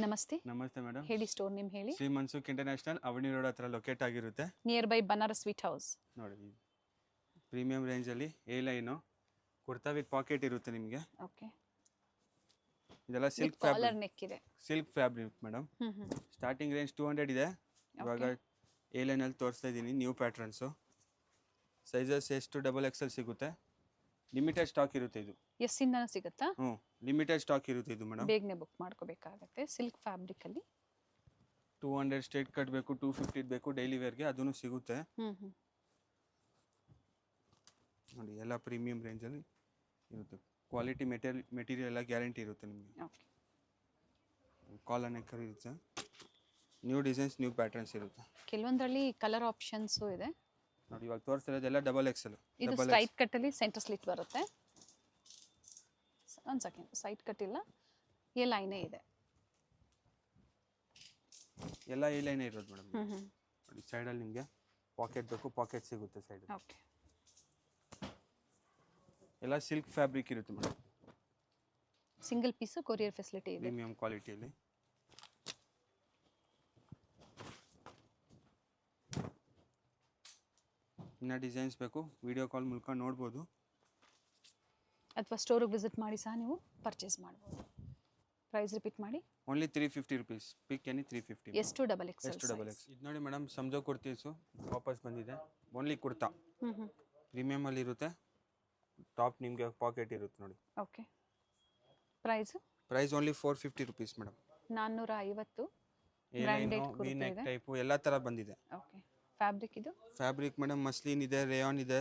ನಮಸ್ತೆ. ನಮಸ್ತೆ ಮೇಡಮ್. ಹೇಳಿ ಸ್ಟೋರ್ ನೇಮ್ ಹೇಳಿ. ಶ್ರೀ ಮನ್ಸುಖ್ ಇಂಟರ್ನ್ಯಾಷನಲ್ ಅವನಿ ರೋಡ್ ಹತ್ರ ಲೊಕೇಟ್ ಆಗಿರುತ್ತೆ. Near by Banaras sweet house. ನೋಡಿ ಪ್ರೀಮಿಯಂ ರೇಂಜಲ್ಲಿ A line kurta with pocket ಇರುತ್ತೆ ನಿಮಗೆ. ಓಕೆ. ಇದೆಲ್ಲ ಸಿಲ್ಕ್ ಕಾಲರ್ ನೆಕ್ ಇದೆ. Silk fabric madam. Starting range 200 ಇದೆ. ಇವಾಗ ಎ ಲೈನಲ್ಲಿ ತೋರಿಸ್ತಾ ಇದ್ದೀನಿ ನ್ಯೂ ಪ್ಯಾಟ್ರನ್ಸು. ಸೈಜಸ್ ಎಷ್ಟು XXL ಸಿಗುತ್ತೆ. ಲಿಮಿಟೆಡ್ ಸ್ಟಾಕ್ ಇರುತ್ತೆ ಇದು. ಎಸ್ಸಿಂದ ಸಿಗುತ್ತಾ? ಲಿಮಿಟೆಡ್ ಸ್ಟಾಕ್ ಇರುತ್ತೆ ಇದು ಮೇಡಮ್. ಬೇಗನೆ ಬುಕ್ ಮಾಡ್ಕೋಬೇಕಾಗತ್ತೆ. ಸಿಲ್ಕ್ ಫ್ಯಾಬ್ರಿಕ್ ಅಲ್ಲಿ 200 ಸ್ಟ್ರೇಟ್ ಕಟ್ ಬೇಕು, 250 ಬೇಕು ಡೈಲಿ ವೇರ್ಗೆ, ಅದೂ ಸಿಗುತ್ತೆ. ನೋಡಿ ಎಲ್ಲ ಪ್ರೀಮಿಯಂ ರೇಂಜಲ್ಲಿ ಇರುತ್ತೆ. ಕ್ವಾಲಿಟಿ ಮೆಟೀರಿಯಲ್ ಎಲ್ಲ ಗ್ಯಾರಂಟಿ ಇರುತ್ತೆ ನಿಮಗೆ. ಓಕೆ. ಕಾಲರ್ ನೆಕ್ಕರ್ ಇರುತ್ತೆ. ನ್ಯೂ ಡಿಸೈನ್ಸ್ ನ್ಯೂ ಪ್ಯಾಟರ್ನ್ಸ್ ಇರುತ್ತೆ. ಕೆಲವೊಂದರಲ್ಲಿ ಕಲರ್ ಆಪ್ಷನ್ಸು ಇದೆ. ನೋಡಿ ಇವಾಗ ತೋರಿಸ್ತಿರೋದೆಲ್ಲ XXL. ಇದು ಸ್ಟ್ರೈಟ್ ಕಟ್ ಅಲ್ಲಿ ಸೆಂಟರ್ ಸ್ಲಿಟ್ ಬರುತ್ತೆ. ಒಂದು ಸೆಕೆಂಡ್, ಸೈಡ್ ಕಟ್ ಇಲ್ಲ, ಎ ಲೈನೇ ಇದೆ. ಎಲ್ಲ ಎ ಲೈನೇ ಇರೋದು ಮೇಡಮ್. ನೋಡಿ ಸೈಡಲ್ಲಿ ನಿಮಗೆ ಪಾಕೆಟ್ ಬೇಕು, ಪಾಕೆಟ್ ಸಿಗುತ್ತೆ ಸೈಡ್. ಓಕೆ. ಎಲ್ಲ ಸಿಲ್ಕ್ ಫ್ಯಾಬ್ರಿಕ್ ಇರುತ್ತೆ madam. Single piece courier facility ಇದೆ. ಪ್ರೀಮಿಯಂ ಕ್ವಾಲಿಟಿಯಲ್ಲಿ. ಇನ್ನು ಡಿಸೈನ್ಸ್ ಬೇಕು ವಿಡಿಯೋ ಕಾಲ್ ಮೂಲಕ ನೋಡ್ಬೋದು, ಅಥವಾ ಸ್ಟೋರಿಗೆ ವಿಸಿಟ್ ಮಾಡಿ ಸಹ ನೀವು ಪರ್ಚೇಸ್ ಮಾಡ್ಬೋದು. ಪ್ರೈಸ್ ರಿಪೀಟ್ ಮಾಡಿ. Only 350 rupees. ಪಿಕ್ ಎನಿ 350. ಎಷ್ಟು XXL? ಇದು ನೋಡಿ ಮೇಡಮ್, ಸಂಜೋ ಕುರ್ತೀಸು ವಾಪಸ್ ಬಂದಿದೆ. ಓನ್ಲಿ ಕುರ್ತಾ ಪ್ರೀಮಿಯಮಲ್ಲಿ ಇರುತ್ತೆ. ಟಾಪ್ ನಿಮಗೆ ಪಾಕೆಟ್ ಇರುತ್ತೆ ನೋಡಿ. Okay. Price only 450 rupees madam. 450. V neck type ಎಲ್ಲ ಥರ ಬಂದಿದೆ. ಓಕೆ. ಫ್ಯಾಬ್ರಿಕ್ ಇದು? ಫ್ಯಾಬ್ರಿಕ್ ಮೇಡಮ್ ಮಸ್ಲಿನ್ ಇದೆ, ರೇಯಾನ್ ಇದೆ,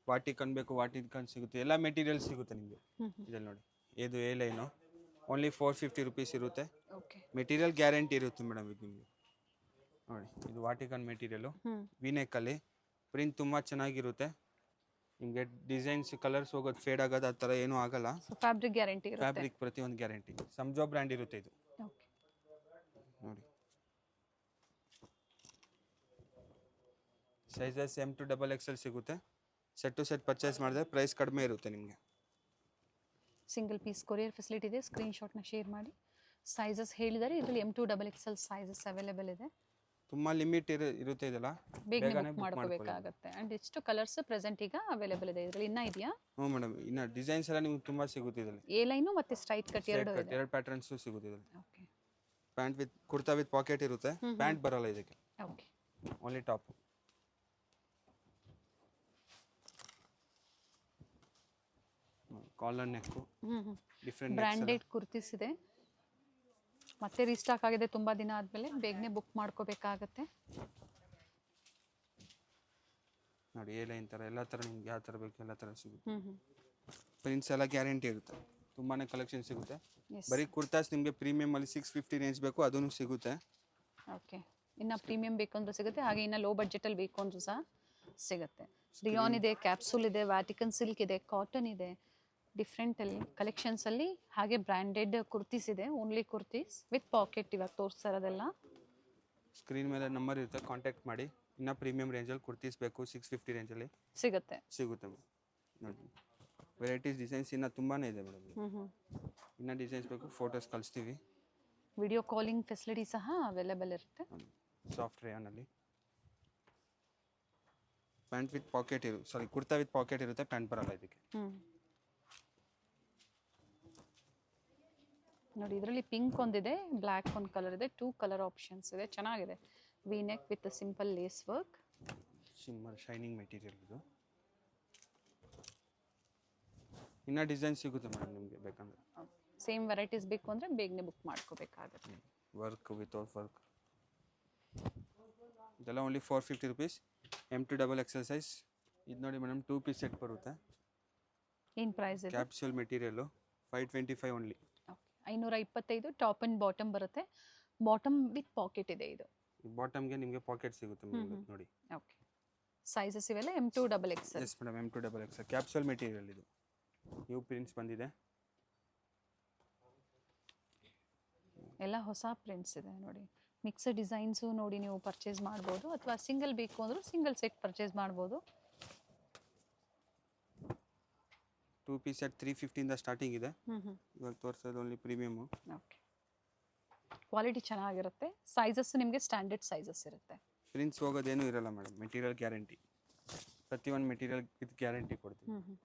ವಾಟಿಕನ್ ಬೇಕು ವಾಟಿಕನ್ ಸಿಗುತ್ತೆ, ಎಲ್ಲ ಮೆಟೀರಿಯಲ್ ಸಿಗುತ್ತೆ ನಿಮಗೆ. ಇದರಲ್ಲಿ ನೋಡಿ ಇದು ಎ ಲೈನು ಓನ್ಲಿ 450 ರುಪೀಸ್ ಇರುತ್ತೆ. ಓಕೆ. ಮೆಟೀರಿಯಲ್ ಗ್ಯಾರಂಟಿ ಇರುತ್ತೆ ಮೇಡಮ್ ಇದು ನಿಮಗೆ. ನೋಡಿ ಇದು ವಾಟಿಕನ್ ಮೆಟೀರಿಯಲು, ವಿ ನೆಕ್ಕಲ್ಲಿ ಪ್ರಿಂಟ್ ತುಂಬ ಚೆನ್ನಾಗಿರುತ್ತೆ. ನಿಮಗೆ ಡಿಸೈನ್ಸ್ ಕಲರ್ಸ್ ಹೋಗೋದು ಫೇಡ್ ಆಗೋದು ಆ ಥರ ಏನೂ ಆಗಲ್ಲ. ಫ್ಯಾಬ್ರಿಕ್ ಗ್ಯಾರಂಟಿ ಇರುತ್ತೆ. ಫ್ಯಾಬ್ರಿಕ್ ಪ್ರತಿಯೊಂದು ಗ್ಯಾರಂಟಿ. ಸಂಜೋ ಬ್ರ್ಯಾಂಡ್ ಇರುತ್ತೆ ಇದು. ಓಕೆ. ನೋಡಿ ಸೈಜಸ್ M to XXL ಸಿಗುತ್ತೆ. ಸೆಟ್ ಟು ಸೆಟ್ ಪರ್ಚೇಸ್ ಮಾಡಿದ್ರೆ ಪ್ರೈಸ್ ಕಡಿಮೆ ಇರುತ್ತೆ ನಿಮಗೆ. ಸಿಂಗಲ್ ಪೀಸ್ ಕೊರಿಯರ್ ಫೆಸಿಲಿಟಿ ಇದೆ. ಸ್ಕ್ರೀನ್ಶಾಟ್ನ ಶೇರ್ ಮಾಡಿ. ಸೈಜಸ್ ಹೇಳಿದರೆ ಇದರಲ್ಲಿ M to XXL sizes available ಇದೆ. ತುಂಬ ಲಿಮಿಟ್ ಇರುತ್ತೆ ಇದೆಲ್ಲ, ಬೇಗನೆ ಬುಕ್ ಮಾಡ್ಕೋಬೇಕಾಗುತ್ತೆ. ಆ್ಯಂಡ್ ಇಷ್ಟು ಕಲರ್ಸ್ ಪ್ರೆಸೆಂಟ್ ಈಗ ಅವೈಲೇಬಲ್ ಇದೆ. ಇದರಲ್ಲಿ ಇನ್ನೂ ಇದೆಯಾ? ಹ್ಞೂ ಮೇಡಮ್, ಇನ್ನು ಡಿಸೈನ್ಸ್ ಎಲ್ಲ ನಿಮ್ಗೆ ತುಂಬ ಸಿಗುತ್ತೆ ಇದರಲ್ಲಿ. ಎ ಲೈನು ಮತ್ತು ಸ್ಟ್ರೈಟ್ ಕಟ್ ಎರಡು ಪ್ಯಾಟರ್ನ್ಸು ಸಿಗುತ್ತೆ ಇದರಲ್ಲಿ. Okay. Pant with kurta with pocket ಇರುತ್ತೆ. ಪ್ಯಾಂಟ್ ಬರಲ್ಲ ಇದಕ್ಕೆ. Okay. Only top. Collar neck different branded kurtis ಇದೆ. ಮತ್ತೆ ರೀಸ್ಟಾಕ್ ಆಗಿದೆ ತುಂಬ ದಿನ ಆದಮೇಲೆ. ಬೇಗನೆ ಬುಕ್ ಮಾಡ್ಕೋಬೇಕಾಗತ್ತೆ. ನೋಡಿ ಎ ಲೈನ್ ಥರ ಎಲ್ಲ ಥರ ನಿಮ್ಗೆ ಯಾವ ಥರ ಬೇಕು ಎಲ್ಲ ಥರ ಸಿಗುತ್ತೆ. ಪ್ರಿಂಟ್ಸ್ ಎಲ್ಲ ಗ್ಯಾರಂಟಿ ಇರುತ್ತೆ. ತುಂಬಾ ಕಲೆಕ್ಷನ್ ಸಿಗುತ್ತೆ. ಬರೀ ಕುರ್ತಾಸ್ ನಿಮಗೆ ಪ್ರೀಮಿಯಮಲ್ಲಿ 650 ರೇಂಜ್ ಬೇಕು, ಅದೂ ಸಿಗುತ್ತೆ. ಓಕೆ. ಇನ್ನು ಪ್ರೀಮಿಯಂ ಬೇಕು ಅಂದ್ರೂ ಸಿಗುತ್ತೆ. ಹಾಗೆ ಇನ್ನು ಲೋ ಬಡ್ಜೆಟಲ್ಲಿ ಬೇಕು ಅಂದ್ರೂ ಸಹ ಸಿಗುತ್ತೆ. ರಿಯಾನ್ ಇದೆ, ಕ್ಯಾಪ್ಸೂಲ್ ಇದೆ, ವ್ಯಾಟಿಕನ್ ಸಿಲ್ಕ್ ಇದೆ, ಕಾಟನ್ ಇದೆ, ಡಿಫ್ರೆಂಟಲ್ಲಿ ಕಲೆಕ್ಷನ್ಸಲ್ಲಿ. ಹಾಗೆ ಬ್ರ್ಯಾಂಡೆಡ್ ಕುರ್ತೀಸ್ ಇದೆ. ಓನ್ಲಿ ಕುರ್ತೀಸ್ ವಿತ್ ಪಾಕೆಟ್ ಇವಾಗ ತೋರಿಸ್ತಾ ಇರೋದೆಲ್ಲ. ಸ್ಕ್ರೀನ್ ಮೇಲೆ ನಂಬರ್ ಇರುತ್ತೆ, ಕಾಂಟ್ಯಾಕ್ಟ್ ಮಾಡಿ. ಇನ್ನು ಪ್ರೀಮಿಯಂ ರೇಂಜಲ್ಲಿ ಕುರ್ತೀಸ್ ಬೇಕು 650 ರೇಂಜಲ್ಲಿ ಸಿಗುತ್ತೆ ನೋಡಿ. ವೆರೈಟೀಸ್ ಡಿಸೈನ್ಸ್ ಇನ್ನು ತುಂಬಾ ಇದೆ ಮೇಡಮ್. ಇನ್ನು ಡಿಸೈನ್ಸ್ ಬೇಕು ಫೋಟೋಸ್ ಕಳಿಸ್ತೀವಿ. ವಿಡಿಯೋ ಕಾಲಿಂಗ್ ಫೆಸಿಲಿಟಿ ಸಹ ಅವೈಲೇಬಲ್ ಇರುತ್ತೆ. ಸಾಫ್ಟ್ ರೇಯಾನಲ್ಲಿ pant with pocket kurta with pocket ಇರುತ್ತೆ, ಪ್ಯಾಂಟ್ ಬರಲ್ಲ ಇದಕ್ಕೆ. ನೋಡಿ ಇದರಲ್ಲಿ ಪಿಂಕ್ ಒಂದಿದೆ, ಬ್ಲ್ಯಾಕ್ ಒಂದು ಕಲರ್ ಇದೆ. 2 ಕಲರ್ ಆಪ್ಷನ್ಸ್ ಇದೆ. ಚೆನ್ನಾಗಿದೆ. V neck with simple lace work. Shimmer shining material ಇದು. ಇನ್ನು ಡಿಸೈನ್ ಸಿಗುತ್ತೆ ಮೇಡಮ್ ನಿಮಗೆ ಬೇಕಂದ್ರೆ. ಸೇಮ್ ವೆರೈಟೀಸ್ ಬೇಕು ಅಂದರೆ ಬೇಗನೆ ಬುಕ್ ಮಾಡ್ಕೋಬೇಕಾಗುತ್ತೆ. ವರ್ಕ್ ವಿತೌಟ್ ವರ್ಕ್ ಇದೆಲ್ಲ only 450 rupees. M to XXL size. ಇದು ನೋಡಿ ಮೇಡಮ್ 2 ಪೀಸ್ ಸೆಟ್ ಬರುತ್ತೆ. ಏನು ಪ್ರೈಸ್ ಇದೆ? Capsule material 525 only. Okay. 525. Top and bottom ಬರುತ್ತೆ. ಬಾಟಮ್ ವಿತ್ ಪಾಕೆಟ್ ಇದೆ ಇದು. ಬಾಟಮ್ಗೆ ನಿಮಗೆ ಪಾಕೆಟ್ ಸಿಗುತ್ತೆ ನೋಡಿ. ಓಕೆ. ಸೈಜಸ್ ಇವೆಲ್ಲ M to XXL. Yes madam, M to XXL capsule material ಇದು. ನ್ಯೂ ಪ್ರಿಂಟ್ಸ್ ಬಂದಿದೆ. ಎಲ್ಲ ಹೊಸ ಪ್ರಿಂಟ್ಸ್ ಇದೆ ನೋಡಿ. ಮಿಕ್ಸಡ್ ಡಿಸೈನ್ಸು ನೋಡಿ ನೀವು ಪರ್ಚೇಸ್ ಮಾಡ್ಬೋದು, ಅಥವಾ ಸಿಂಗಲ್ ಬೇಕು ಅಂದರೂ ಸಿಂಗಲ್ ಸೆಟ್ ಪರ್ಚೇಸ್ ಮಾಡ್ಬೋದು. 2 ಪೀಸ್ ಸೆಟ್ 350 ಇಂದ ಸ್ಟಾರ್ಟಿಂಗ್ ಇದೆ. ಇವಾಗ ತೋರಿಸೋದು ಓನ್ಲಿ ಪ್ರೀಮಿಯಮ್. ಓಕೆ. ಕ್ವಾಲಿಟಿ ಚೆನ್ನಾಗಿರುತ್ತೆ. ಸೈಜಸ್ ನಿಮಗೆ ಸ್ಟ್ಯಾಂಡರ್ಡ್ ಸೈಜಸ್ ಇರುತ್ತೆ. ಪ್ರಿನ್ಸ್ ಹೋಗೋದೇನು ಇರಲ್ಲ ಮೇಡಮ್. ಮೆಟೀರಿಯಲ್ ಗ್ಯಾರಂಟಿ, ಪ್ರತಿಯೊಂದು ಮೆಟೀರಿಯಲ್ ವಿತ್ ಗ್ಯಾರಂಟಿ ಕೊಡ್ತೀವಿ.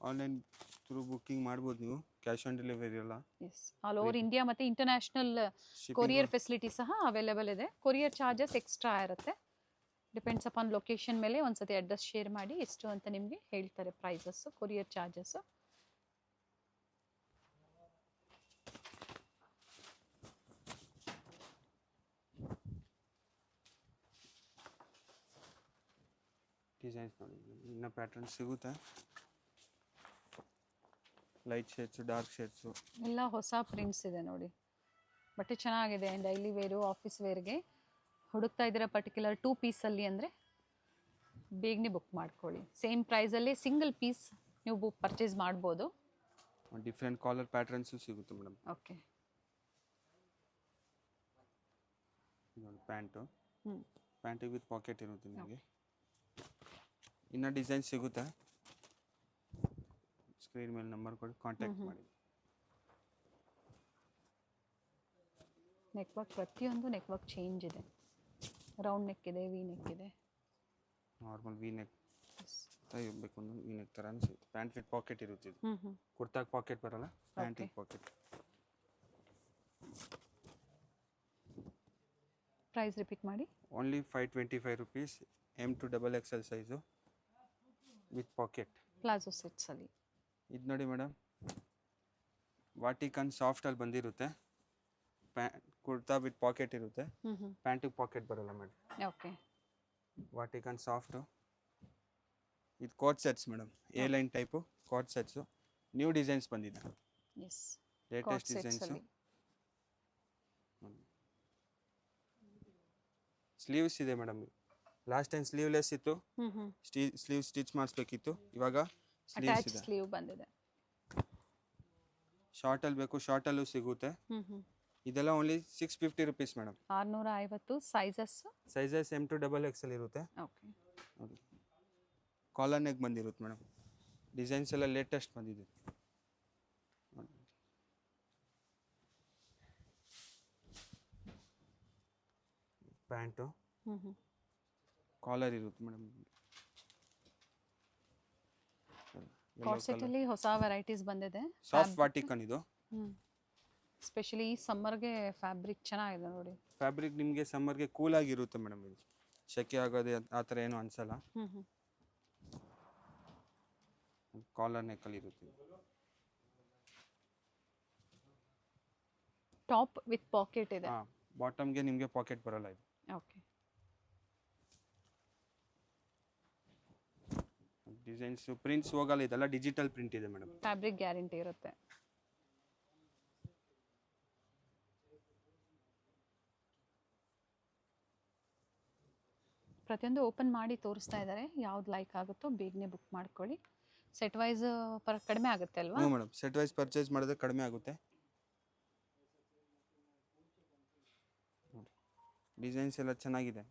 ಆನ್ಲೈನ್ ಥ್ರೂ ಬುಕ್ಕಿಂಗ್ ಮಾಡ್ಬೋದು ನೀವು, ಕ್ಯಾಶ್ ಆನ್ ಡೆಲಿವರಿ ಇರಲ್ಲ. ಎಸ್, ಆಲ್ ಓವರ್ ಇಂಡಿಯಾ ಮತ್ತು ಇಂಟರ್ನ್ಯಾಷನಲ್ ಕೊರಿಯರ್ ಫೆಸಿಲಿಟಿ ಸಹ ಅವೈಲೇಬಲ್ ಇದೆ. ಕೊರಿಯರ್ ಚಾರ್ಜಸ್ ಎಕ್ಸ್ಟ್ರಾ ಇರುತ್ತೆ, ಡಿಪೆಂಡ್ಸ್ ಅಪಾನ್ ಲೊಕೇಶನ್ ಮೇಲೆ. ಒಂದ್ಸತಿ ಅಡ್ರೆಸ್ ಶೇರ್ ಮಾಡಿ ಎಷ್ಟು ಅಂತ ನಿಮಗೆ ಹೇಳ್ತಾರೆ ಪ್ರೈಸಸ್ಸು, ಕೊರಿಯರ್ ಚಾರ್ಜಸ್ಸು. ಡಿಸೈನ್ಸ್ ನೋಡಿ, ಇನ್ನು ಪ್ಯಾಟರ್ನ್ ಸಿಗುತ್ತೆ. ಲೈಟ್ ಶೇಡ್ಸು, ಡಾರ್ಕ್ ಶೇಡ್ಸು ಎಲ್ಲ ಹೊಸ ಪ್ರಿಂಟ್ಸ್ ಇದೆ ನೋಡಿ. ಬಟ್ಟೆ ಚೆನ್ನಾಗಿದೆ, ಡೈಲಿ ವೇರು, ಆಫೀಸ್ ವೇರ್ಗೆ ಹುಡುಕ್ತಾ ಇದ್ದೀರಾ ಪರ್ಟಿಕ್ಯುಲರ್ 2 ಪೀಸಲ್ಲಿ ಅಂದರೆ ಬೇಗನೆ ಬುಕ್ ಮಾಡ್ಕೊಳ್ಳಿ. ಸೇಮ್ ಪ್ರೈಸಲ್ಲಿ ಸಿಂಗಲ್ ಪೀಸ್ ನೀವು ಬುಕ್ ಪರ್ಚೇಸ್ ಮಾಡ್ಬೋದು. ಡಿಫ್ರೆಂಟ್ ಕಾಲರ್ ಪ್ಯಾಟರ್ನ್ಸು ಸಿಗುತ್ತೆ ಮೇಡಮ್. ಓಕೆ, ನೋಡಿ ಪ್ಯಾಂಟು, ಪ್ಯಾಂಟಿಗೆ ವಿತ್ ಪಾಕೆಟ್ ಇರುತ್ತೆ ನಿಮಗೆ. ಇನ್ನು ಡಿಸೈನ್ ಸಿಗುತ್ತೆ, ಸ್ಕ್ರೀನ್ ಮೇಲೆ ನಂಬರ್ ಕೊಡಿ, ಕಾಂಟ್ಯಾಕ್ಟ್ ಮಾಡಿ. ನೆಕ್ ವರ್ಕ್, ಪ್ರತಿಯೊಂದು ನೆಕ್ ವರ್ಕ್ ಚೇಂಜ್ ಇದೆ. ರೌಂಡ್ ನೆಕ್ ಇದೆ, ವಿ ನೆಕ್ ಇದೆ, ನಾರ್ಮಲ್ ವಿ ನೆಕ್ ಬೇಕು ಅಂದ್ರೆ ವಿ ನೆಕ್ ಥರ ಸಿಗುತ್ತೆ. ಪ್ಯಾಂಟ್ ವಿತ್ ಪಾಕೆಟ್ ಇರುತ್ತೆ. ಕುರ್ತಾಗ ಪಾಕೆಟ್ ಬರಲ್ಲ, ಪ್ಯಾಂಟಿಗೆ ಪಾಕೆಟ್. ಪ್ರೈಸ್ ರಿಪೀಟ್ ಮಾಡಿ. Only 525 rupees, M to XXL size with pocket. Palazzo ಸೆಟ್ಸಲ್ಲಿ ಇದು ನೋಡಿ ಮೇಡಮ್, ವಾಟಿಕನ್ ಸಾಫ್ಟಲ್ಲಿ ಬಂದಿರುತ್ತೆ. ಕುರ್ತಾ ವಿತ್ ಪಾಕೆಟ್ ಇರುತ್ತೆ, ಪ್ಯಾಂಟಿಗೆ ಪಾಕೆಟ್ ಬರಲ್ಲ ಮೇಡಮ್. ಓಕೆ, ವಾಟಿಕನ್ ಸಾಫ್ಟು. ಇದು coat sets madam, A line type coat sets. New designs ಬಂದಿದೆ, ಎಸ್, ಲೇಟೆಸ್ಟ್ ಡಿಸೈನ್ಸು. ಸ್ಲೀವ್ಸ್ ಇದೆ ಮೇಡಮ್. ಲಾಸ್ಟ್ ಟೈಮ್ ಸ್ಲೀವ್ಲೆಸ್ ಇತ್ತು, ಸ್ಲೀವ್ ಸ್ಟಿಚ್ ಮಾಡಿಸ್ಬೇಕಿತ್ತು. ಇವಾಗ ಸ್ಲೀವ್ಸ್ ಇದೆ, ಸ್ಲೀವ್ ಬಂದಿದೆ. ಶಾರ್ಟಲ್ಲಿ ಬೇಕು, ಶಾರ್ಟಲ್ಲೂ ಸಿಗುತ್ತೆ. ಇದೆಲ್ಲ only 650 rupees madam. 650. Sizes M to XXL ಇರುತ್ತೆ. ಓಕೆ, ನೋಡಿ ಕಾಲರ್ ನೆಕ್ ಬಂದಿರುತ್ತೆ ಮೇಡಮ್. ಡಿಸೈನ್ಸ್ ಎಲ್ಲ ಲೇಟೆಸ್ಟ್ ಬಂದಿದೆ. ಪ್ಯಾಂಟು ಕಾಲರ್ ಇರುತ್ತೆ ಮೇಡಮ್. ಕಾಟ್ ಸೆಟ್ಟಲ್ಲಿ ಹೊಸ ವೆರೈಟೀಸ್ ಬಂದಿದೆ. ಸಾಫ್ಟ್ ವಾಟಿಕನ್ ಇದು. ಸ್ಪೆಷಲಿ ಈ ಸಮ್ಮರ್ಗೆ ಫ್ಯಾಬ್ರಿಕ್ ಚೆನ್ನಾಗಿದೆ ನೋಡಿ. ಫ್ಯಾಬ್ರಿಕ್ ನಿಮಗೆ ಸಮ್ಮರ್ಗೆ ಕೂಲ್ ಆಗಿರುತ್ತೆ ಮೇಡಮ್. ಇದು ಸೆಕೆ ಆಗೋದು ಆ ಥರ ಏನು ಅನ್ಸಲ್ಲ. ಕಾಲರ್ ನೆಕ್ಕಲ್ಲಿ ಇರುತ್ತೆ. ಟಾಪ್ ವಿತ್ ಪಾಕೆಟ್ ಇದೆ. ಬಾಟಮ್ಗೆ ನಿಮಗೆ ಪಾಕೆಟ್ ಬರಲ್ಲ ಇದು. ಓಕೆ, ಡಿಸೈನ್ಸ್ ಪ್ರಿಂಟ್ಸ್ ಹೋಗಲ್ಲ, ಇದೆಲ್ಲ ಡಿಜಿಟಲ್ ಪ್ರಿಂಟ್ ಇದೆ ಮೇಡಮ್. ಫ್ಯಾಬ್ರಿಕ್ ಗ್ಯಾರಂಟಿ ಇರುತ್ತೆ. ಪ್ರತಿಯೊಂದು ಓಪನ್ ಮಾಡಿ ತೋರಿಸ್ತಾ ಇದ್ದಾರೆ. ಯಾವ್ದು ಲೈಕ್ ಆಗುತ್ತೋ ಬೇಗನೆ ಬುಕ್ ಮಾಡ್ಕೊಳ್ಳಿ. ಸೆಟ್ ವೈಸ್ ಕಡಿಮೆ ಆಗುತ್ತೆ ಅಲ್ವಾ? ಹ್ಞೂ ಮೇಡಮ್, ಸೆಟ್ ವೈಸ್ ಪರ್ಚೇಸ್ ಮಾಡಿದ್ರೆ ಕಡಿಮೆ ಆಗುತ್ತೆ. ಡಿಸೈನ್ಸ್ ಎಲ್ಲ ಚೆನ್ನಾಗಿದೆ.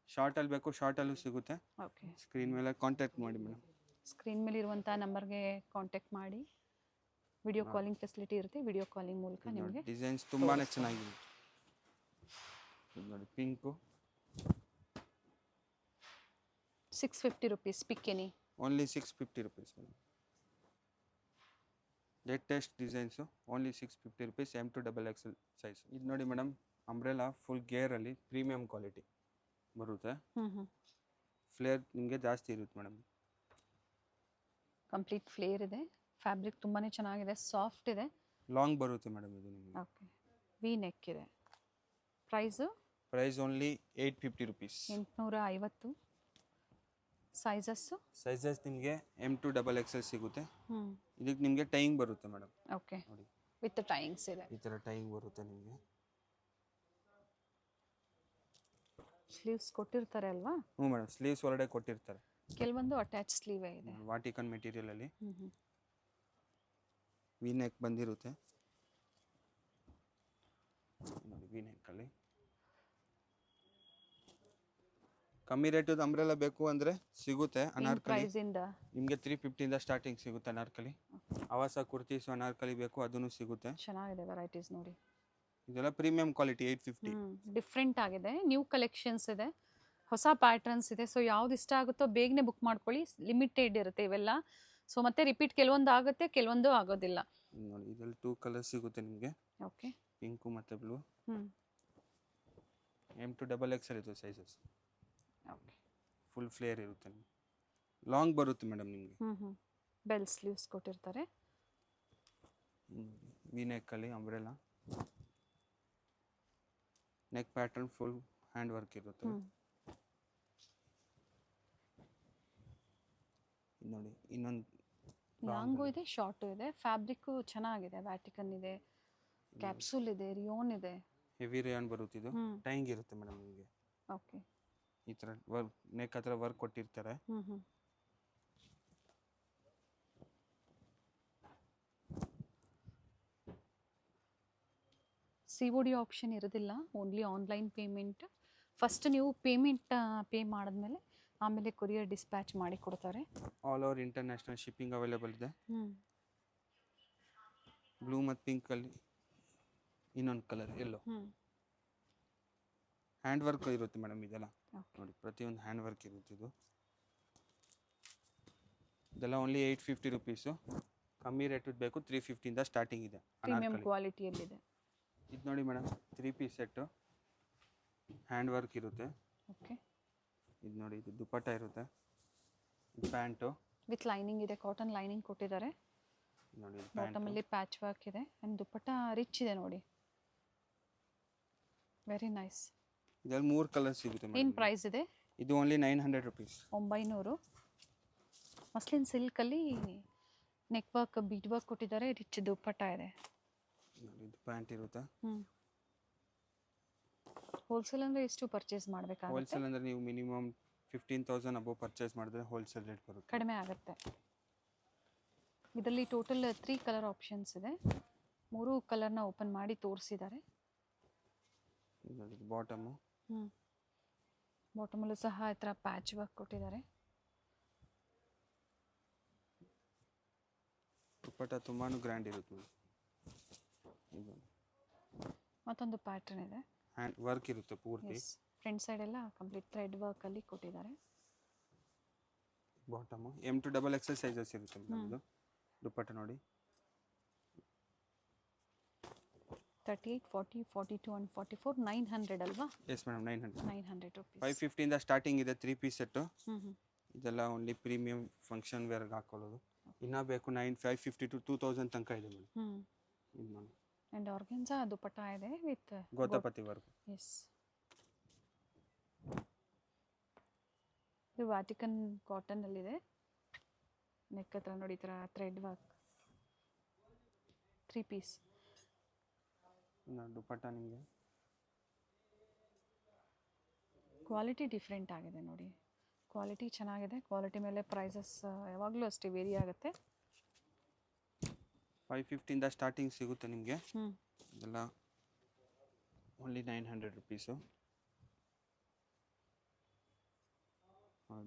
ಶಾರ್ಟಲ್ಲಿ ಬೇಕು, ಶಾರ್ಟಲ್ಲೂ ಸಿಗುತ್ತೆ. ಓಕೆ, ಸ್ಕ್ರೀನ್ ಮೇಲೆ ಕಾಂಟ್ಯಾಕ್ಟ್ ಮಾಡಿ ಮೇಡಮ್. ಸ್ಕ್ರೀನ್ ಮೇಲೆ ಇರುವಂಥ ನಂಬರ್ಗೆ ಕಾಂಟ್ಯಾಕ್ಟ್ ಮಾಡಿ. ವಿಡಿಯೋ ಕಾಲಿಂಗ್ ಫೆಸಿಲಿಟಿ ಇರುತ್ತೆ, ವಿಡಿಯೋ ಕಾಲಿಂಗ್ ಮೂಲಕ ನಿಮಗೆ ಡಿಸೈನ್ಸ್ ತುಂಬಾ ಚೆನ್ನಾಗಿದೆ. ನೋಡಿ pink, 650 rupees. Pick any, only 650 rupees madam. Latest designs, only 650 rupees, M to XXL size. ಇದು ನೋಡಿ ಮೇಡಮ್, ಅಂಬ್ರೆಲಾ ಫುಲ್ ಗೇರಲ್ಲಿ ಪ್ರೀಮಿಯಂ ಕ್ವಾಲಿಟಿ ಬರುತ್ತೆ. ಫ್ಲೇರ್ ನಿಮಗೆ ಜಾಸ್ತಿ ಇರುತ್ತೆ ಮೇಡಮ್. ಕಂಪ್ಲೀಟ್ ಫ್ಲೇರ್ ಇದೆ. ಫ್ಯಾಬ್ರಿಕ್ ತುಂಬಾ ಚೆನ್ನಾಗಿದೆ, ಸಾಫ್ಟ್ ಇದೆ. ಲಾಂಗ್ ಬರುತ್ತೆ ಮೇಡಮ್ ಇದು ನಿಮಗೆ. ಓಕೆ, ವಿ ನೆಕ್ ಇದೆ. Price only 850 rupees. 850. ಸೈಜಸ್ ನಿಮಗೆ M to XXL ಸಿಗುತ್ತೆ. ಇದಕ್ಕೆ ನಿಮಗೆ ಟೈಯಿಂಗ್ ಬರುತ್ತೆ ಮೇಡಮ್. ಓಕೆ, ವಿತ್ ಟೈಯಿಂಗ್ಸ್ ಇದೆ. ಈ ಥರ ಟೈಯಿಂಗ್ ಬರುತ್ತೆ ನಿಮಗೆ. ಸ್ಲೀವ್ಸ್ ಕೊಟ್ಟಿರ್ತಾರೆ ಅಲ್ವಾ? ಹ್ಞೂ ಮೇಡಮ್, ಸ್ಲೀವ್ಸ್ ಒಳಗಡೆ ಕೊಟ್ಟಿರ್ತಾರೆ. ಕೆಲವೊಂದು ಅಟ್ಯಾಚ್ ಸ್ಲೀವ್ ಇದೆ. ವಾಟಿಕನ್ ಮೆಟೀರಿಯಲ್ ಅಲ್ಲಿ ವಿ ನೆಕ್ ಬಂದಿರುತ್ತೆ ನೋಡಿ. ವಿ ನೆಕ್ ಅಲ್ಲಿ ಕಮ್ಮಿ ರೇಟದ್ದು ಅಂಬ್ರೆಲ್ಲ ಬೇಕು ಅಂದರೆ ಸಿಗುತ್ತೆ ಅನಾರ್ಕಲಿ. ಪ್ರೈಸಿಂದ ನಿಮಗೆ 350 ಸ್ಟಾರ್ಟಿಂಗ್ ಸಿಗುತ್ತೆ ಅನಾರ್ಕಲಿ. ಆವಾಸ ಕುರ್ತೀಸು ಅನಾರ್ಕಲಿ ಬೇಕು ಅದನ್ನು ಸಿಗುತ್ತೆ. ಚೆನ್ನಾಗಿದೆ ವೆರೈಟೀಸ್ ನೋಡಿ. ಇದೆಲ್ಲ ಪ್ರೀಮಿಯಂ ಕ್ವಾಲಿಟಿ 850. ಡಿಫ್ರೆಂಟ್ ಆಗಿದೆ, ನ್ಯೂ ಕಲೆಕ್ಷನ್ಸ್ ಇದೆ, ಹೊಸ ಪ್ಯಾಟರ್ನ್ಸ್ ಇದೆ. ಸೊ ಯಾವ್ದು ಇಷ್ಟ ಆಗುತ್ತೋ ಬೇಗನೆ ಬುಕ್ ಮಾಡ್ಕೊಳ್ಳಿ, ಲಿಮಿಟೆಡ್ ಇರುತ್ತೆ ಇವೆಲ್ಲ. ಸೊ ಮತ್ತೆ ರಿಪೀಟ್ ಕೆಲವೊಂದು ಆಗುತ್ತೆ, ಕೆಲವೊಂದು ಆಗೋದಿಲ್ಲ. ನೋಡಿ ಇದರಲ್ಲಿ 2 ಕಲರ್ಸ್ ಸಿಗುತ್ತೆ ನಿಮಗೆ. ಓಕೆ, ಪಿಂಕು ಮತ್ತು ಬ್ಲೂ. ಹ್ಞೂ M to XXL ಇದು ಸೈಜಸ್. ಓಕೆ, ಫುಲ್ ಫ್ಲೇರ್ ಇರುತ್ತೆ ನಿಮಗೆ. ಲಾಂಗ್ ಬರುತ್ತೆ ಮೇಡಮ್ ನಿಮಗೆ. ಬೆಲ್ ಸ್ಲೀವ್ಸ್ ಕೊಟ್ಟಿರ್ತಾರೆ. ವಿ ನೆಕ್ಕಲ್ಲಿ umbrella. Neck pattern full hand work ಇರುತ್ತೆ. ನೋಡಿ ಇನ್ನೊಂದು ಲಾಂಗು ಇದೆ, ಶಾರ್ಟು ಇದೆ. ಫ್ಯಾಬ್ರಿಕ್ಕು ಚೆನ್ನಾಗಿದೆ, ವ್ಯಾಟಿಕನ್ ಇದೆ, ಕ್ಯಾಪ್ಸೂಲ್ ಇದೆ, ರಿಯೋನ್ ಇದೆ. ಹೆವಿ ರೇಯಾನ್ ಬರುತ್ತೆ ಇದು. ಟೈಂಗ್ ಇರುತ್ತೆ ಮೇಡಮ್ ನಿಮಗೆ. ಓಕೆ, ಈ ಥರ ವರ್ಕ್ ನೆಕ್ ಹತ್ರ ವರ್ಕ್ ಕೊಟ್ಟಿರ್ತಾರೆ. COD ಆಪ್ಷನ್ ಇರೋದಿಲ್ಲ, ಓನ್ಲಿ ಆನ್ಲೈನ್ ಪೇಮೆಂಟ್. ಫಸ್ಟ್ ನೀವು ಪೇಮೆಂಟ್ ಪೇ ಮಾಡಿದ್ಮೇಲೆ ಆಮೇಲೆ ಕೊರಿಯರ್ ಡಿಸ್ಪ್ಯಾಚ್ ಮಾಡಿ ಕೊಡ್ತಾರೆ. All over international shipping available ಇದೆ. ಬ್ಲೂ ಮತ್ತು ಪಿಂಕಲ್ಲಿ ಇನ್ನೊಂದು ಕಲರ್ ಎಲ್ಲೋ. ಹ್ಯಾಂಡ್ ವರ್ಕ್ ಇರುತ್ತೆ ಮೇಡಮ್ ಇದೆಲ್ಲ. ನೋಡಿ ಪ್ರತಿಯೊಂದು ಹ್ಯಾಂಡ್ ವರ್ಕ್ ಇರುತ್ತೆ ಇದು. ಇದೆಲ್ಲ ಓನ್ಲಿ 850 ರುಪೀಸು. ಕಮ್ಮಿ ರೇಟ್ ಬೇಕು 350 ಸ್ಟಾರ್ಟಿಂಗ್ ಇದೆ. ಪ್ರೀಮಿಯಂ ಕ್ವಾಲಿಟಿಯಲ್ಲಿದೆ. ಇದು ನೋಡಿ madam 3 piece set, hand work ಇರುತ್ತೆ. ಓಕೆ, ಇದು ನೋಡಿ ಇದು ದುಪಟ್ಟ ಇರುತ್ತೆ. ಇದು ಪ್ಯಾಂಟು ವಿತ್ ಲೈನಿಂಗ್ ಇದೆ, ಕಾಟನ್ ಲೈನಿಂಗ್ ಕೊಟ್ಟಿದ್ದಾರೆ. ನೋಡಿ ಬಾಟಮಲ್ಲಿ ಪ್ಯಾಚ್ ವರ್ಕ್ ಇದೆ ಆ್ಯಂಡ್ ದುಪಟ್ಟ ರಿಚ್ ಇದೆ ನೋಡಿ, ವೆರಿ ನೈಸ್. ಇದರಲ್ಲಿ 3 ಕಲರ್ ಸಿಗುತ್ತೆ. ಏನು ಪ್ರೈಸ್ ಇದೆ? ಇದು ಓನ್ಲಿ 900 ರುಪೀಸ್. 900. ಮಸ್ಲಿನ್ ಸಿಲ್ಕಲ್ಲಿ ನೆಕ್ ವರ್ಕ್, ಬೀಡ್ ವರ್ಕ್ ಕೊಟ್ಟಿದ್ದಾರೆ, ರಿಚ್ ದುಪಟ್ಟ ಇದೆ. ಇದು ಪ್ಯಾಂಟ್ ಇರುತ್ತೆ. ಹೋಲ್ಸೇಲ್ ಅಂದರೆ ಎಷ್ಟು ಪರ್ಚೇಸ್ ಮಾಡಬೇಕಾಗುತ್ತೆ? ಹೋಲ್ಸೇಲ್ ಅಂದರೆ ನೀವು ಮಿನಿಮಮ್ 15,000 ಅಬೋವ್ ಪರ್ಚೇಸ್ ಮಾಡಿದ್ರೆ ಹೋಲ್ಸೇಲ್ ರೇಟ್ ಬರುತ್ತೆ, ಕಡಿಮೆ ಆಗುತ್ತೆ. ಇದರಲ್ಲಿ ಟೋಟಲ್ 3 ಕಲರ್ ಆಪ್ಷನ್ಸ್ ಇದೆ. 3 ಕಲರ್ನ ಓಪನ್ ಮಾಡಿ ತೋರಿಸಿದ್ದಾರೆ. ಬಾಟಮು, ಬಾಟಮಲ್ಲೂ ಸಹ ಈ ಥರ ಪ್ಯಾಚ್ ವರ್ಕ್ ಕೊಟ್ಟಿದ್ದಾರೆ. ದುಪಟ್ಟ ತುಂಬಾ ಗ್ರ್ಯಾಂಡ್ ಇರುತ್ತೆ. ಮತ್ತೊಂದು ಪ್ಯಾಟರ್ನ್ ಇದೆ, ಹ್ಯಾಂಡ್ ವರ್ಕ್ ಇರುತ್ತೆ ಪೂರ್ತಿ. ಫ್ರಂಟ್ ಸೈಡ್ ಎಲ್ಲ ಕಂಪ್ಲೀಟ್ ಥ್ರೆಡ್ ವರ್ಕ್ ಅಲ್ಲಿ ಕೊಟ್ಟಿದ್ದಾರೆ. Bottom M to XXL sizes ಇರುತ್ತೆ ಮೇಡಮ್. ಇದು ದುಪಟ್ಟ ನೋಡಿ 38, 40, 42 and 44 900 ಅಲ್ವಾ? Yes madam, 900 rupees. 550 ಸ್ಟಾರ್ಟಿಂಗ್ ಇದೆ 3 ಪೀಸ್ ಸೆಟ್ಟು. ಇದೆಲ್ಲ ಓನ್ಲಿ ಪ್ರೀಮಿಯಂ ಫಂಕ್ಷನ್ ವೇರ್ಗೆ ಹಾಕೊಳ್ಳೋದು. ಇನ್ನೂ ಬೇಕು 550 to 2000 ತನಕ ಇದೆ ಮೇಡಮ್. ಇದು ನೋಡಿ ಆ್ಯಂಡ್ ಆರ್ಗೆನ್ಸಾ ದುಪಟ್ಟ ಇದೆ ವಿತ್ ಗೋತಾಪತಿ ವರ್ಕ್. ಎಸ್, ಇದು ವ್ಯಾಟಿಕನ್ ಕಾಟನಲ್ಲಿದೆ. ನೆಕ್ ಹತ್ರ ನೋಡಿ ಈ ಥರ ಥ್ರೆಡ್ ವರ್ಕ್. 3 ಪೀಸ್ ದುಪಟ್ಟ ನಿಮಗೆ ಕ್ವಾಲಿಟಿ ಡಿಫ್ರೆಂಟ್ ಆಗಿದೆ ನೋಡಿ, ಕ್ವಾಲಿಟಿ ಚೆನ್ನಾಗಿದೆ. ಕ್ವಾಲಿಟಿ ಮೇಲೆ ಪ್ರೈಸಸ್ ಯಾವಾಗಲೂ ಅಷ್ಟೇ ವೇರಿ ಆಗುತ್ತೆ. 550 ಸ್ಟಾರ್ಟಿಂಗ್ ಸಿಗುತ್ತೆ ನಿಮಗೆ. ಇದೆಲ್ಲ ಓನ್ಲಿ 900 ರುಪೀಸು.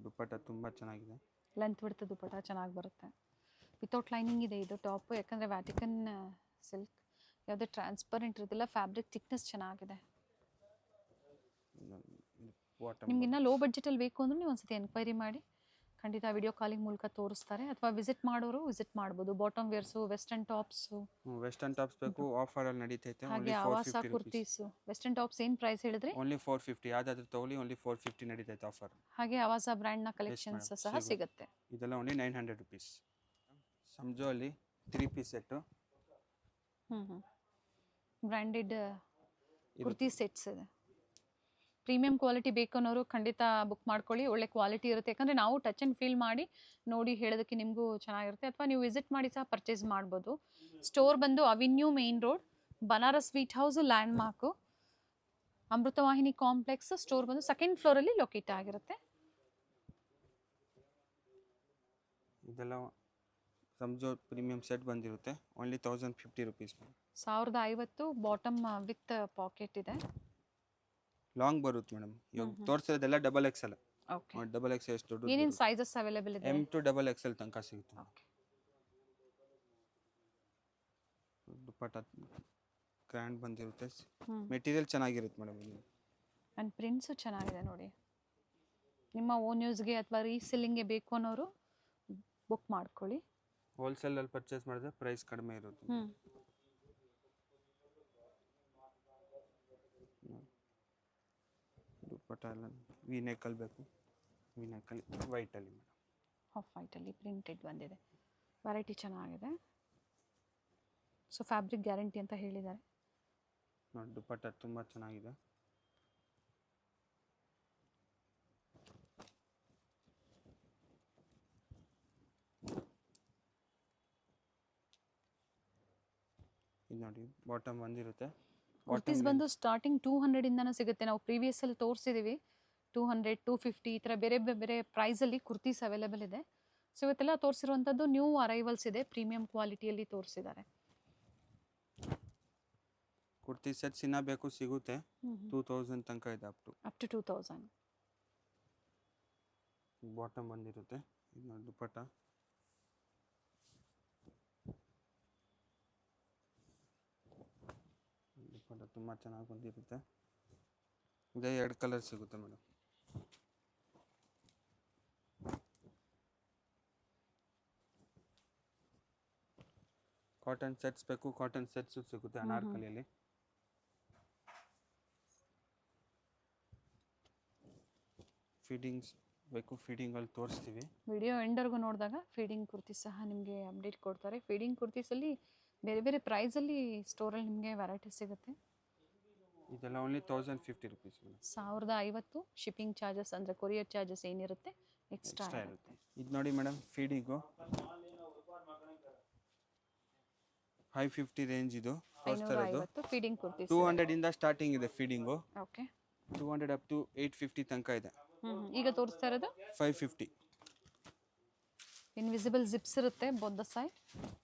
ದುಪಟ್ಟ ತುಂಬ ಚೆನ್ನಾಗಿದೆ, ಲೆಂತ್ ಬಿಡ್ತು ದುಪಟ್ಟ ಚೆನ್ನಾಗಿ ಬರುತ್ತೆ. ವಿತೌಟ್ ಲೈನಿಂಗ್ ಇದೆ ಇದು ಟಾಪು, ಯಾಕಂದರೆ ವ್ಯಾಟಿಕನ್ ಸಿಲ್ಕ್ ಯಾವುದೇ ಟ್ರಾನ್ಸ್ಪರೆಂಟ್ ಇರೋದಿಲ್ಲ. ಫ್ಯಾಬ್ರಿಕ್ ಥಿಕ್ನೆಸ್ ಚೆನ್ನಾಗಿದೆ. ನಿಮ್ಗೆ ಇನ್ನೂ ಲೋ ಬಡ್ಜೆಟಲ್ಲಿ ಬೇಕು ಅಂದ್ರೆ ನೀವು ಒಂದ್ಸತಿ ಎನ್ಕ್ವೈರಿ ಮಾಡಿ, ಖಂಡಿತ ವಿಡಿಯೋ ಕಾಲಿಂಗ್ ಮೂಲಕ ತೋರಿಸ್ತಾರೆ. ಅಥವಾ ವಿಸಿಟ್ ಮಾಡೋರು ವಿಸಿಟ್ ಮಾಡ್ಬೋದು. Bottom wears, western tops. Western tops ಬೇಕು, ಆಫರಲ್ಲಿ ನಡೀತೈತೆ. ಹಾಗೆ ಆವಾಸ ಕುರ್ತೀಸು. ವೆಸ್ಟರ್ನ್ ಟಾಪ್ಸ್ ಏನು ಪ್ರೈಸ್ ಹೇಳಿದ್ರೆ? ಓನ್ಲಿ 450. ಯಾವ್ದಾದ್ರು ತಗೊಳ್ಳಿ, ಓನ್ಲಿ 450 ನಡೀತೈತೆ ಆಫರ್. ಹಾಗೆ ಆವಾಸ ಬ್ರ್ಯಾಂಡ್ನ ಕಲೆಕ್ಷನ್ಸ್ ಸಹ ಸಿಗುತ್ತೆ. ಇದೆಲ್ಲ ಓನ್ಲಿ 900 ರುಪೀಸ್. ಸಂಜೋ ಅಲ್ಲಿ 3 piece set. Branded kurti sets ಇದೆ. ಪ್ರೀಮಿಯಂ ಕ್ವಾಲಿಟಿ ಬೇಕು ಅನ್ನೋರು ಖಂಡಿತ ಬುಕ್ ಮಾಡ್ಕೊಳ್ಳಿ, ಒಳ್ಳೆ ಕ್ವಾಲಿಟಿ ಇರುತ್ತೆ. ಯಾಕಂದರೆ ನಾವು ಟಚ್ ಆ್ಯಂಡ್ ಫೀಲ್ ಮಾಡಿ ನೋಡಿ ಹೇಳೋದಕ್ಕೆ ನಿಮಗೂ ಚೆನ್ನಾಗಿರುತ್ತೆ. ಅಥವಾ ನೀವು ವಿಸಿಟ್ ಮಾಡಿ ಸಹ ಪರ್ಚೇಸ್ ಮಾಡ್ಬೋದು. ಸ್ಟೋರ್ ಬಂದು avenue main road, Banaras sweet house, land mark, Amrutavahini complex. Store ಬಂದು 2nd ಫ್ಲೋರಲ್ಲಿ ಲೊಕೇಟ್ ಆಗಿರುತ್ತೆ. ಇದೆಲ್ಲ ಸಂಜೋ ಪ್ರೀಮಿಯಂ ಸೆಟ್ ಬಂದಿರುತ್ತೆ. Only 1050 rupees. 1050. Bottom with pocket ಇದೆ. ಲಾಂಗ್ ಬರುತ್ತೆ ಮೇಡಮ್. ಇವಾಗ ತೋರಿಸೋದೆಲ್ಲ XXL. ಓಕೆ ಡಬಲ್ ಎಕ್ಸ್ ಎಷ್ಟು ದೊಡ್ಡ ಏನೇನು ಸೈಜಸ್ ಅವೈಲೇಬಲ್ ಇದೆ? M to double X L ತನಕ ಸಿಗುತ್ತೆ. ಓಕೆ ದುಪ್ಪಟ್ಟ ಗ್ರ್ಯಾಂಡ್ ಬಂದಿರುತ್ತೆ, ಹ್ಮ್ ಮೆಟೀರಿಯಲ್ ಚೆನ್ನಾಗಿರುತ್ತೆ ಮೇಡಮ್. ಆ್ಯಂಡ್ ಪ್ರಿಂಟ್ಸು ಚೆನ್ನಾಗಿದೆ ನೋಡಿ. ನಿಮ್ಮ ಓನ್ ಯೂಸ್ಗೆ ಅಥವಾ ರೀಸೆಲ್ಲಿಂಗ್ಗೆ ಬೇಕು ಅನ್ನೋರು ಬುಕ್ ಮಾಡ್ಕೊಳ್ಳಿ. ಹೋಲ್ಸೇಲಲ್ಲಿ ಪರ್ಚೇಸ್ ಮಾಡಿದ್ರೆ ಪ್ರೈಸ್ ಕಡಿಮೆ ಇರುತ್ತೆ. ಹ್ಞೂ ದುಪ್ಪಟ್ಟ ಎಲ್ಲ ವಿ ನೆಕ್ಕಲ್ಲಿ ಬೇಕು, ವಿ ನೆಕ್ಕಲ್ಲಿ ವೈಟಲ್ಲಿ ಮೇಡಮ್. ಆಫ್ ವೈಟಲ್ಲಿ ಪ್ರಿಂಟೆಡ್ ಬಂದಿದೆ. ವೆರೈಟಿ ಚೆನ್ನಾಗಿದೆ. ಸೊ ಫ್ಯಾಬ್ರಿಕ್ ಗ್ಯಾರಂಟಿ ಅಂತ ಹೇಳಿದ್ದಾರೆ. ನೋಡಿ ದುಪ್ಪಟ್ಟ ತುಂಬ ಚೆನ್ನಾಗಿದೆ. ಇದು ನೋಡಿ ಬಾಟಮ್ ಬಂದಿರುತ್ತೆ. ಕುರ್ತೀಸ್ ಬಂದು ಸ್ಟಾರ್ಟಿಂಗ್ 200 ಇಂದನೂ ಸಿಗುತ್ತೆ. ನಾವು ಪ್ರೀವಿಯಸ್ಸಲ್ಲಿ ತೋರಿಸಿದ್ದೀವಿ 200, 250 ಈ ಥರ ಬೇರೆ ಬೇರೆ ಪ್ರೈಸಲ್ಲಿ ಕುರ್ತೀಸ್ ಅವೈಲೇಬಲ್ ಇದೆ. ಸೊ ಇವತ್ತೆಲ್ಲ ತೋರಿಸಿರುವಂಥದ್ದು ನ್ಯೂ ಅರೈವಲ್ಸ್ ಇದೆ, ಪ್ರೀಮಿಯಂ ಕ್ವಾಲಿಟಿಯಲ್ಲಿ ತೋರಿಸಿದ್ದಾರೆ. ಕುರ್ತಿ ಸೆಟ್ಸ್ ಇನ್ನ ಬೇಕು ಸಿಗುತ್ತೆ, 2000 ತನಕ ಇದೆ ಅಪ್ ಟು 2000. ಬಾಟಮ್ ಬಂದಿರುತ್ತೆ. ಇದು ನೋಡಿ ದುಪ್ಪಟ್ಟ ದುಪ್ಪಟ್ಟ ತುಂಬ ಚೆನ್ನಾಗಿ ಬಂದಿರುತ್ತೆ. ಇದೇ 2 ಕಲರ್ ಸಿಗುತ್ತೆ ಮೇಡಮ್. ಕಾಟನ್ ಸೆಟ್ಸ್ ಬೇಕು, ಕಾಟನ್ ಸೆಟ್ಸು ಸಿಗುತ್ತೆ ಅನಾರ್ಕಲಿಯಲ್ಲಿ. ಫೀಡಿಂಗ್ಸ್ ಬೇಕು, ಫೀಡಿಂಗಲ್ಲಿ ತೋರಿಸ್ತೀವಿ. ವಿಡಿಯೋ ಎಂಡರ್ಗೂ ನೋಡಿದಾಗ ಫೀಡಿಂಗ್ ಕುರ್ತೀಸ್ ಸಹ ನಿಮಗೆ ಅಪ್ಡೇಟ್ ಕೊಡ್ತಾರೆ. ಫೀಡಿಂಗ್ ಕುರ್ತೀಸಲ್ಲಿ ಬೇರೆ ಬೇರೆ ಪ್ರೈಸಲ್ಲಿ ಸ್ಟೋರಲ್ಲಿ ನಿಮಗೆ ವೆರೈಟಿ ಸಿಗುತ್ತೆ. ಇದೆಲ್ಲ only 1050 rupees madam. 1050 shipping charges ಅಂದರೆ ಕೊರಿಯರ್ ಚಾರ್ಜಸ್ ಏನಿರುತ್ತೆ ಎಕ್ಸ್ಟ್ರಾ ಇರುತ್ತೆ. ಇದು ನೋಡಿ ಮೇಡಮ್, ಫೀಡಿಂಗು 550 ರೇಂಜ್ ಇದು ತೋರಿಸ್ತಾ ಇರೋದು. 550 ಫೀಡಿಂಗ್ ಕುರ್ತೀಸ್ 200 ಇಂದ ಸ್ಟಾರ್ಟಿಂಗ್ ಇದೆ ಫೀಡಿಂಗು. ಓಕೆ 200 ಅಪ್ ಟು 850 ತನಕ ಇದೆ. ಈಗ ತೋರಿಸ್ತಾ ಇರೋದು 550. ಇನ್ವಿಸಿಬಲ್ ಜಿಪ್ಸ್ ಇರುತ್ತೆ ಬೋತ್ ದ ಸೈಡ್.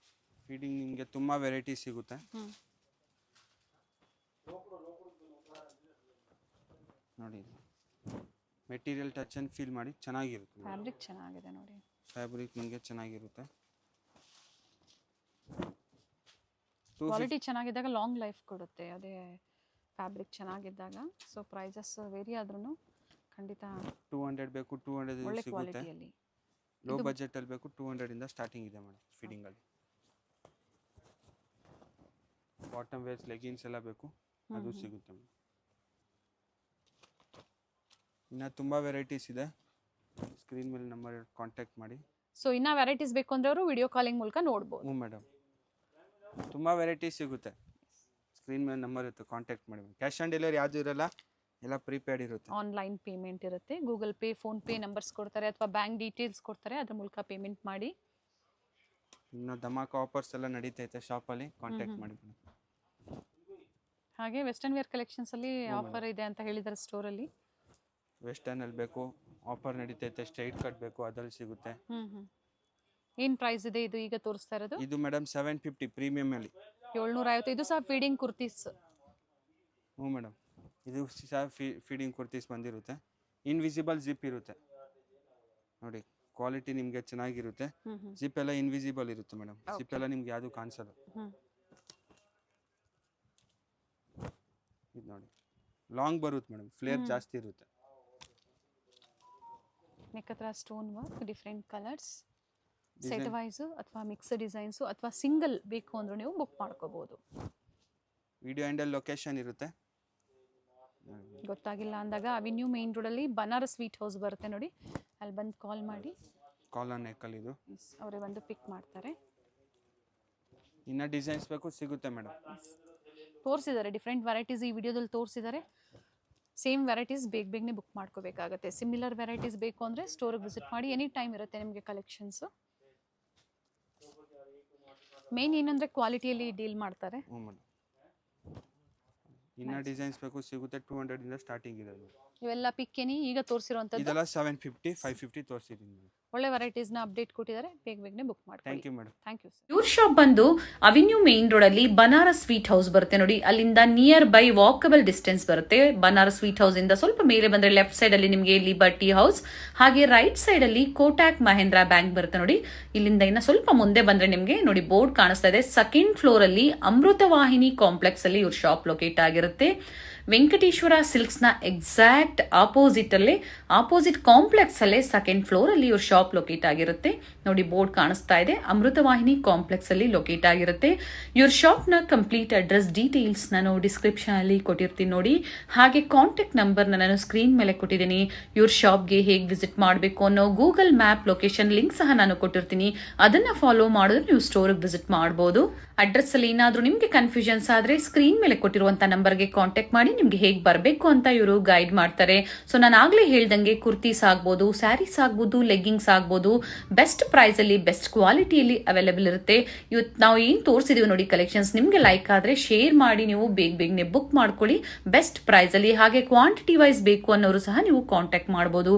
ಫೀಡಿಂಗ್ ನಿಮಗೆ ತುಂಬ ವೆರೈಟಿ ಸಿಗುತ್ತೆ. ನೋಡಿ ಮೆಟೀರಿಯಲ್ ಟಚ್ ಆ್ಯಂಡ್ ಫೀಲ್ ಮಾಡಿ ಚೆನ್ನಾಗಿರುತ್ತೆ. ಫ್ಯಾಬ್ರಿಕ್ ಚೆನ್ನಾಗಿದೆ ನೋಡಿ. ಫ್ಯಾಬ್ರಿಕ್ ನಿಮಗೆ ಚೆನ್ನಾಗಿರುತ್ತೆ. ಕ್ವಾಲಿಟಿ ಚೆನ್ನಾಗಿದ್ದಾಗ ಲಾಂಗ್ ಲೈಫ್ ಕೊಡುತ್ತೆ, ಅದೇ ಫ್ಯಾಬ್ರಿಕ್ ಚೆನ್ನಾಗಿದ್ದಾಗ. ಸೊ ಪ್ರೈಸಸ್ ವೇರಿ ಆದ್ರೂ ಖಂಡಿತ 200 ಬೇಕು, 200 ಒಳ್ಳೆ ಸಿಗುತ್ತೆ. ಕ್ವಾಲಿಟಿಯಲ್ಲಿ. ಲೋ ಬಜೆಟಲ್ಲಿ ಬೇಕು, 200 ಇಂದ ಸ್ಟಾರ್ಟಿಂಗ್ ಇದೆ ಮೇಡಮ್ ಫೀಡಿಂಗಲ್ಲಿ. ಬಾಟಮ್ ವೇರ್ಸ್ ಲೆಗಿನ್ಸ್ ಎಲ್ಲ ಬೇಕು, ಅದು ಸಿಗುತ್ತೆ ಮೇಡಮ್. ಇನ್ನು ತುಂಬ ವೆರೈಟೀಸ್ ಇದೆ. ಸ್ಕ್ರೀನ್ ಮೇಲೆ ನಂಬರ್ ಕಾಂಟ್ಯಾಕ್ಟ್ ಮಾಡಿ. ಸೊ ಇನ್ನ ವೆರೈಟೀಸ್ ಬೇಕು ಅಂದ್ರೆ ಅವರು ವಿಡಿಯೋ ಕಾಲಿಂಗ್ ಮೂಲಕ ನೋಡ್ಬೋದು. ಹ್ಞೂ ಮೇಡಮ್, ತುಂಬ ವೆರೈಟೀಸ್ ಸಿಗುತ್ತೆ. ಸ್ಕ್ರೀನ್ ಮೇಲೆ ನಂಬರ್ ಇರುತ್ತೆ, ಕಾಂಟ್ಯಾಕ್ಟ್ ಮಾಡಿ. ಕ್ಯಾಶ್ ಆನ್ ಡೆಲಿವರಿ ಯಾವುದು ಇರಲ್ಲ, ಎಲ್ಲ ಪ್ರೀಪೇಯ್ಡ್ ಇರುತ್ತೆ. ಆನ್ಲೈನ್ ಪೇಮೆಂಟ್ ಇರುತ್ತೆ. Google pay, phone pay numbers ಕೊಡ್ತಾರೆ ಅಥವಾ ಬ್ಯಾಂಕ್ ಡೀಟೇಲ್ಸ್ ಕೊಡ್ತಾರೆ, ಅದ್ರ ಮೂಲಕ ಪೇಮೆಂಟ್ ಮಾಡಿ. ಇನ್ನು ಧಮಾಕ ಆಫರ್ಸ್ ಎಲ್ಲ ನಡೀತೈತೆ ಶಾಪಲ್ಲಿ, ಕಾಂಟ್ಯಾಕ್ಟ್ ಮಾಡಿ. ಹಾಗೆ ವೆಸ್ಟರ್ನ್ ವೇರ್ ಕಲೆಕ್ಷನ್ಸ್ ಅಲ್ಲಿ ಆಫರ್ ಇದೆ ಅಂತ ಹೇಳಿದ್ದಾರೆ ಸ್ಟೋರಲ್ಲಿ. ವೆಸ್ಟರ್ನಲ್ಲಿ ಬೇಕು ಆಫರ್ ನಡೀತೈತೆ. ಸ್ಟ್ರೈಟ್ ಕಟ್ ಬೇಕು, ಅದ್ರಲ್ಲಿ ಸಿಗುತ್ತೆ. ಏನು ಪ್ರೈಸ್ ಇದೆ ಇದು ಈಗ ತೋರಿಸ್ತಾ ಇರೋದು? ಇದು ಮೇಡಮ್ 750 ಪ್ರೀಮಿಯಮ್ ಅಲ್ಲಿ 750. ಇದು ಸಹ ಫೀಡಿಂಗ್ ಕುರ್ತೀಸ್. ಹ್ಞೂ ಮೇಡಮ್, ಇದು ಸಹ ಫೀಡಿಂಗ್ ಕುರ್ತೀಸ್ ಬಂದಿರುತ್ತೆ. ಇನ್ವಿಸಿಬಲ್ ಜಿಪ್ ಇರುತ್ತೆ ನೋಡಿ, ಕ್ವಾಲಿಟಿ ನಿಮಗೆ ಚೆನ್ನಾಗಿರುತ್ತೆ. ಜಿಪ್ ಎಲ್ಲ ಇನ್ವಿಸಿಬಲ್ ಇರುತ್ತೆ ಮೇಡಮ್, ಜಿಪ್ ಎಲ್ಲ ನಿಮ್ಗೆ ಯಾವುದು ಕಾಣಿಸಲ್ಲ. ಇದು ನೋಡಿ ಲಾಂಗ್ ಬರುತ್ತೆ ಮೇಡಮ್, ಫ್ಲೇರ್ ಜಾಸ್ತಿ ಇರುತ್ತೆ. ನೆಕ್ ಹತ್ರ stone work, different colours, set wise ಅಥವಾ ಮಿಕ್ಸ್ ಡಿಸೈನ್ಸು ಅಥವಾ ಸಿಂಗಲ್ ಬೇಕು ಅಂದ್ರೂ ನೀವು ಬುಕ್ ಮಾಡ್ಕೋಬಹುದು. ವಿಡಿಯೋ ಎಂಡಲ್ಲಿ ಲೊಕೇಶನ್ ಇರುತ್ತೆ. ಗೊತ್ತಾಗಿಲ್ಲ ಅಂದಾಗ ಅವೆನ್ಯೂ ಮೇನ್ ರೋಡಲ್ಲಿ ಬನಾರಸ್ ಸ್ವೀಟ್ ಹೌಸ್ ಬರುತ್ತೆ ನೋಡಿ, ಅಲ್ಲಿ ಬಂದು ಕಾಲ್ ಮಾಡಿ. ಕಾಲರ್ ನೆಕ್ಕಲ್ಲಿ ಇದು ಅವರೇ ಬಂದು ಪಿಕ್ ಮಾಡ್ತಾರೆ. ಇನ್ನು ಡಿಸೈನ್ಸ್ ಬೇಕು ಸಿಗುತ್ತೆ ಮೇಡಮ್. ತೋರಿಸಿದ್ದಾರೆ ಡಿಫ್ರೆಂಟ್ ವೆರೈಟೀಸ್ ಈ ವಿಡಿಯೋದಲ್ಲಿ ತೋರಿಸಿದ್ದಾರೆ. ಸೇಮ್ ವೆರೈಟೀಸ್ ಬೇಗನೆ ಬುಕ್ ಮಾಡ್ಕೋಬೇಕಾಗತ್ತೆ. ಸಿಮಿಲರ್ ವೆರೈಟೀಸ್ ಬೇಕು ಅಂದರೆ ಸ್ಟೋರಿಗೆ ವಿಸಿಟ್ ಮಾಡಿ. ಎನಿ ಟೈಮ್ ಇರುತ್ತೆ ನಿಮಗೆ ಕಲೆಕ್ಷನ್ಸು. ಮೇನ್ ಏನಂದರೆ ಕ್ವಾಲಿಟಿಯಲ್ಲಿ ಡೀಲ್ ಮಾಡ್ತಾರೆ. ಹ್ಞೂ ಮೇಡಮ್, ಇನ್ನು ಡಿಸೈನ್ಸ್ ಬೇಕು ಸಿಗುತ್ತೆ. 200 ಇಂದ ಸ್ಟಾರ್ಟಿಂಗ್ ಇದೆ. ಇವೆಲ್ಲ ಪಿಕ್ ಏನಿ ಈಗ ತೋರಿಸಿರುವಂಥದ್ದು ಇದೆಲ್ಲ 750, 550 ತೋರಿಸಿದ್ದೀನಿ. ಒಳ್ಳೆ ವೆರೈಟೀಸ್ನ ಅಪ್ಡೇಟ್ ಕೊಟ್ಟಿದ್ದಾರೆ, ಬೇಗನೆ ಬುಕ್ ಮಾಡ್ಕೊಳ್ಳಿ. Thank you madam. Thank you sir. ಇವ್ರ ಶಾಪ್ ಬಂದು ಅವೆನ್ಯೂ ಮೇನ್ ರೋಡ್ ಅಲ್ಲಿ ಬನಾರಸ್ ಸ್ವೀಟ್ ಹೌಸ್ ಬರುತ್ತೆ ನೋಡಿ, ಅಲ್ಲಿಂದ ನಿಯರ್ ಬೈ ವಾಕಬಲ್ ಡಿಸ್ಟೆನ್ಸ್ ಬರುತ್ತೆ. ಬನಾರಸ್ ಸ್ವೀಟ್ ಹೌಸ್ ಇಂದ ಸ್ವಲ್ಪ ಮೇಲೆ ಬಂದ್ರೆ ಲೆಫ್ಟ್ ಸೈಡ್ ಅಲ್ಲಿ ನಿಮಗೆ ಲಿಬರ್ಟಿ ಹೌಸ್, ಹಾಗೆ ರೈಟ್ ಸೈಡ್ ಅಲ್ಲಿ ಕೋಟಾಕ್ ಮಹೇಂದ್ರ ಬ್ಯಾಂಕ್ ಬರುತ್ತೆ ನೋಡಿ. ಇಲ್ಲಿಂದ ಇನ್ನ ಸ್ವಲ್ಪ ಮುಂದೆ ಬಂದ್ರೆ ನಿಮಗೆ ನೋಡಿ ಬೋರ್ಡ್ ಕಾಣಿಸ್ತಾ ಇದೆ, ಸೆಕೆಂಡ್ ಫ್ಲೋರ್ ಅಲ್ಲಿ ಅಮೃತವಾಹಿನಿ ಕಾಂಪ್ಲೆಕ್ಸ್ ಅಲ್ಲಿ ಇವ್ರ ಶಾಪ್ ಲೊಕೇಟ್ ಆಗಿರುತ್ತೆ. ವೆಂಕಟೇಶ್ವರ ಸಿಲ್ಕ್ಸ್ ನ ಎಕ್ಸಾಕ್ಟ್ ಆಪೋಸಿಟ್ ಕಾಂಪ್ಲೆಕ್ಸ್ ಅಲ್ಲೇ ಸೆಕೆಂಡ್ ಫ್ಲೋರ್ ಅಲ್ಲಿ ಇವ್ರ ಶಾಪ್ ಲೊಕೇಟ್ ಆಗಿರುತ್ತೆ ನೋಡಿ. ಬೋರ್ಡ್ ಕಾಣಿಸ್ತಾ ಇದೆ, ಅಮೃತವಾಹಿನಿ ಕಾಂಪ್ಲೆಕ್ಸ್ ಅಲ್ಲಿ ಲೊಕೇಟ್ ಆಗಿರುತ್ತೆ. ಇವ್ರ ಶಾಪ್ ನ ಕಂಪ್ಲೀಟ್ ಅಡ್ರೆಸ್ ಡೀಟೇಲ್ಸ್ ನಾನು ಡಿಸ್ಕ್ರಿಪ್ಷನ್ ಅಲ್ಲಿ ಕೊಟ್ಟಿರ್ತೀನಿ ನೋಡಿ. ಹಾಗೆ ಕಾಂಟ್ಯಾಕ್ಟ್ ನಂಬರ್ ನಾನು ಸ್ಕ್ರೀನ್ ಮೇಲೆ ಕೊಟ್ಟಿದ್ದೀನಿ. ಇವ್ರ ಶಾಪ್ಗೆ ಹೇಗೆ ವಿಸಿಟ್ ಮಾಡಬೇಕು ಅನ್ನೋ ಗೂಗಲ್ ಮ್ಯಾಪ್ ಲೊಕೇಶನ್ ಲಿಂಕ್ ಸಹ ನಾನು ಕೊಟ್ಟಿರ್ತೀನಿ, ಅದನ್ನ ಫಾಲೋ ಮಾಡಿದ್ರೆ ನೀವು ಸ್ಟೋರ್ಗೆ ವಿಸಿಟ್ ಮಾಡಬಹುದು. ಅಡ್ರೆಸ್ ಅಲ್ಲಿ ಏನಾದ್ರೂ ನಿಮ್ಗೆ ಕನ್ಫ್ಯೂಷನ್ಸ್ ಆದ್ರೆ ಸ್ಕ್ರೀನ್ ಮೇಲೆ ಕೊಟ್ಟಿರುವಂತ ನಂಬರ್ಗೆ ಕಾಂಟ್ಯಾಕ್ಟ್ ಮಾಡಿ ನಿಮ್ಗೆ ಹೇಗೆ ಬರಬೇಕು ಅಂತ ಇವರು ಗೈಡ್ ಮಾಡ್ತಾರೆ. ಸೊ ನಾನು ಆಗ್ಲೇ ಹೇಳ್ದಂಗೆ ಕುರ್ತೀಸ್ ಆಗ್ಬೋದು, ಸ್ಯಾರೀಸ್ ಆಗ್ಬೋದು, ಲೆಗ್ಗಿಂಗ್ಸ್ ಆಗ್ಬೋದು, ಬೆಸ್ಟ್ ಪ್ರೈಸ್ ಅಲ್ಲಿ ಬೆಸ್ಟ್ ಕ್ವಾಲಿಟಿಯಲ್ಲಿ ಅವೈಲೇಬಲ್ ಇರುತ್ತೆ. ಇವತ್ತು ನಾವು ಏನ್ ತೋರಿಸಿದೀವಿ ನೋಡಿ ಕಲೆಕ್ಷನ್ಸ್, ನಿಮ್ಗೆ ಲೈಕ್ ಆದ್ರೆ ಶೇರ್ ಮಾಡಿ ನೀವು ಬೇಗನೆ ಬುಕ್ ಮಾಡ್ಕೊಳ್ಳಿ ಬೆಸ್ಟ್ ಪ್ರೈಸ್ ಅಲ್ಲಿ. ಹಾಗೆ ಕ್ವಾಂಟಿಟಿ ವೈಸ್ ಬೇಕು ಅನ್ನೋರು ಸಹ ನೀವು ಕಾಂಟ್ಯಾಕ್ಟ್ ಮಾಡಬಹುದು.